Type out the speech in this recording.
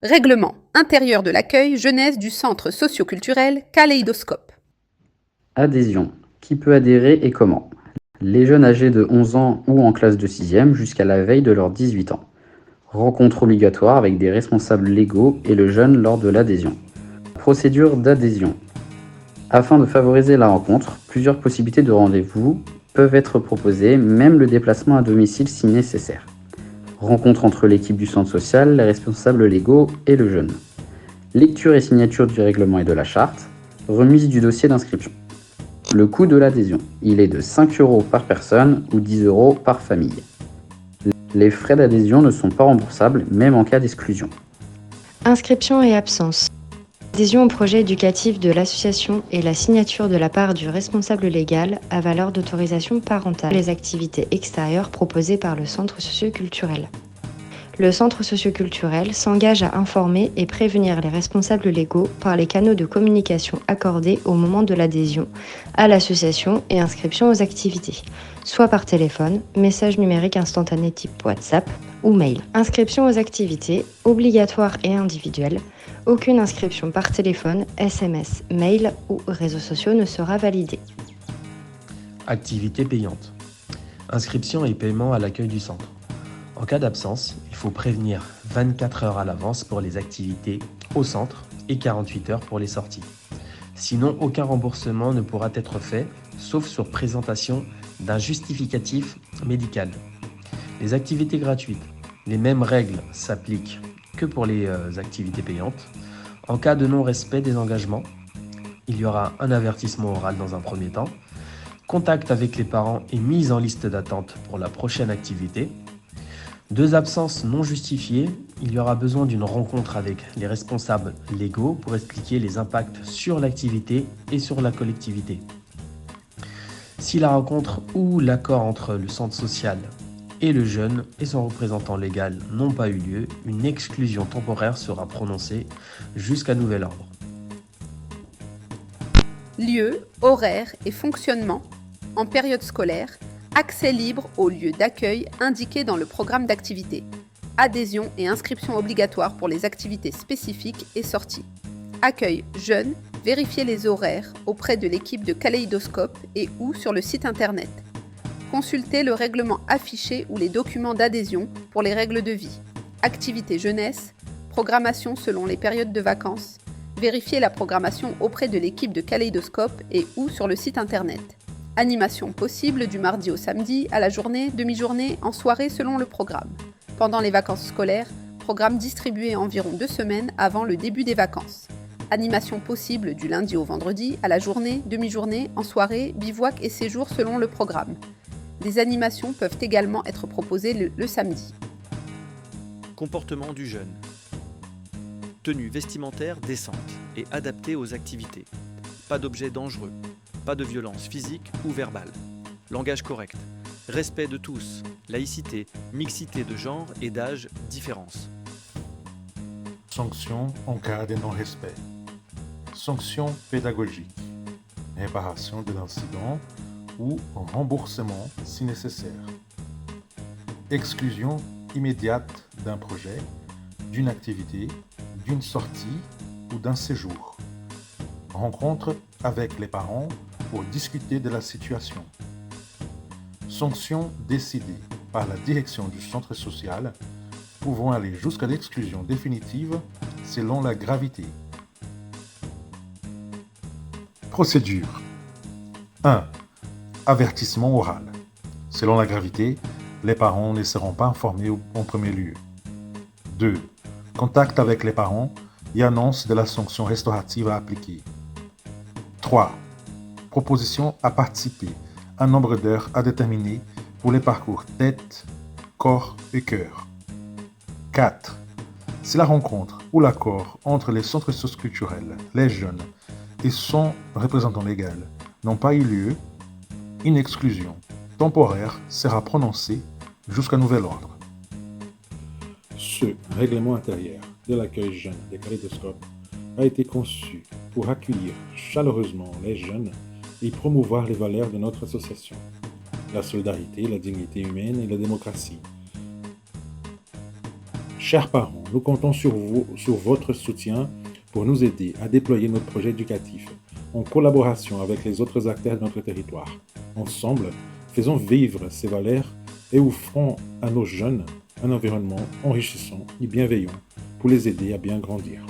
Règlement intérieur de l'accueil jeunesse du centre socio-culturel Kaléidoscope. Adhésion. Qui peut adhérer et comment? Les jeunes âgés de 11 ans ou en classe de 6e jusqu'à la veille de leurs 18 ans. Rencontre obligatoire avec des responsables légaux et le jeune lors de l'adhésion. Procédure d'adhésion. Afin de favoriser la rencontre, plusieurs possibilités de rendez-vous peuvent être proposées, même le déplacement à domicile si nécessaire. Rencontre entre l'équipe du centre social, les responsables légaux et le jeune. Lecture et signature du règlement et de la charte. Remise du dossier d'inscription. Le coût de l'adhésion, il est de 5 € par personne ou 10 € par famille. Les frais d'adhésion ne sont pas remboursables, même en cas d'exclusion. Inscription et absence. Adhésion au projet éducatif de l'association et la signature de la part du responsable légal à valeur d'autorisation parentale. Les activités extérieures proposées par le centre socioculturel. Le centre socioculturel s'engage à informer et prévenir les responsables légaux par les canaux de communication accordés au moment de l'adhésion à l'association et inscription aux activités, soit par téléphone, message numérique instantané type WhatsApp ou mail. Inscription aux activités, obligatoire et individuelle. Aucune inscription par téléphone, SMS, mail ou réseaux sociaux ne sera validée. Activité payante. Inscription et paiement à l'accueil du centre. En cas d'absence, il faut prévenir 24 heures à l'avance pour les activités au centre et 48 heures pour les sorties. Sinon, aucun remboursement ne pourra être fait, sauf sur présentation d'un justificatif médical. Les activités gratuites. Les mêmes règles s'appliquent que pour les activités payantes. En cas de non-respect des engagements, il y aura un avertissement oral dans un premier temps, contact avec les parents et mise en liste d'attente pour la prochaine activité. 2 absences non justifiées, il y aura besoin d'une rencontre avec les responsables légaux pour expliquer les impacts sur l'activité et sur la collectivité. Si la rencontre ou l'accord entre le centre social et le jeune et son représentant légal n'ont pas eu lieu, une exclusion temporaire sera prononcée jusqu'à nouvel ordre. Lieu, horaire et fonctionnement en période scolaire. Accès libre aux lieux d'accueil indiqués dans le programme d'activité. Adhésion et inscription obligatoire pour les activités spécifiques et sorties. Accueil jeune, vérifiez les horaires auprès de l'équipe de Kaléidoscope et ou sur le site internet. Consultez le règlement affiché ou les documents d'adhésion pour les règles de vie. Activité jeunesse, programmation selon les périodes de vacances. Vérifiez la programmation auprès de l'équipe de Kaléidoscope et ou sur le site internet. Animation possible du mardi au samedi, à la journée, demi-journée, en soirée selon le programme. Pendant les vacances scolaires, programme distribué environ 2 semaines avant le début des vacances. Animation possible du lundi au vendredi, à la journée, demi-journée, en soirée, bivouac et séjour selon le programme. Des animations peuvent également être proposées le samedi. Comportement du jeune. Tenue vestimentaire décente et adaptée aux activités. Pas d'objets dangereux. Pas de violence physique ou verbale. Langage correct. Respect de tous. Laïcité, mixité de genre et d'âge, différence. Sanctions en cas de non-respect. Sanctions pédagogiques. Réparation de l'incident ou remboursement si nécessaire. Exclusion immédiate d'un projet, d'une activité, d'une sortie ou d'un séjour. Rencontre avec les parents pour discuter de la situation. Sanctions décidées par la direction du centre social pouvant aller jusqu'à l'exclusion définitive selon la gravité. Procédure 1. Avertissement oral. Selon la gravité, les parents ne seront pas informés en premier lieu. 2. Contact avec les parents et annonce de la sanction restaurative à appliquer. 3. Proposition à participer, un nombre d'heures à déterminer pour les parcours tête, corps et cœur. 4. Si la rencontre ou l'accord entre les centres socioculturels, les jeunes et son représentant légal n'ont pas eu lieu, une exclusion temporaire sera prononcée jusqu'à nouvel ordre. Ce règlement intérieur de l'accueil jeune des Kaléidoscopes a été conçu pour accueillir chaleureusement les jeunes et promouvoir les valeurs de notre association, la solidarité, la dignité humaine et la démocratie. Chers parents, nous comptons sur vous, sur votre soutien pour nous aider à déployer notre projet éducatif en collaboration avec les autres acteurs de notre territoire. Ensemble, faisons vivre ces valeurs et offrons à nos jeunes un environnement enrichissant et bienveillant pour les aider à bien grandir.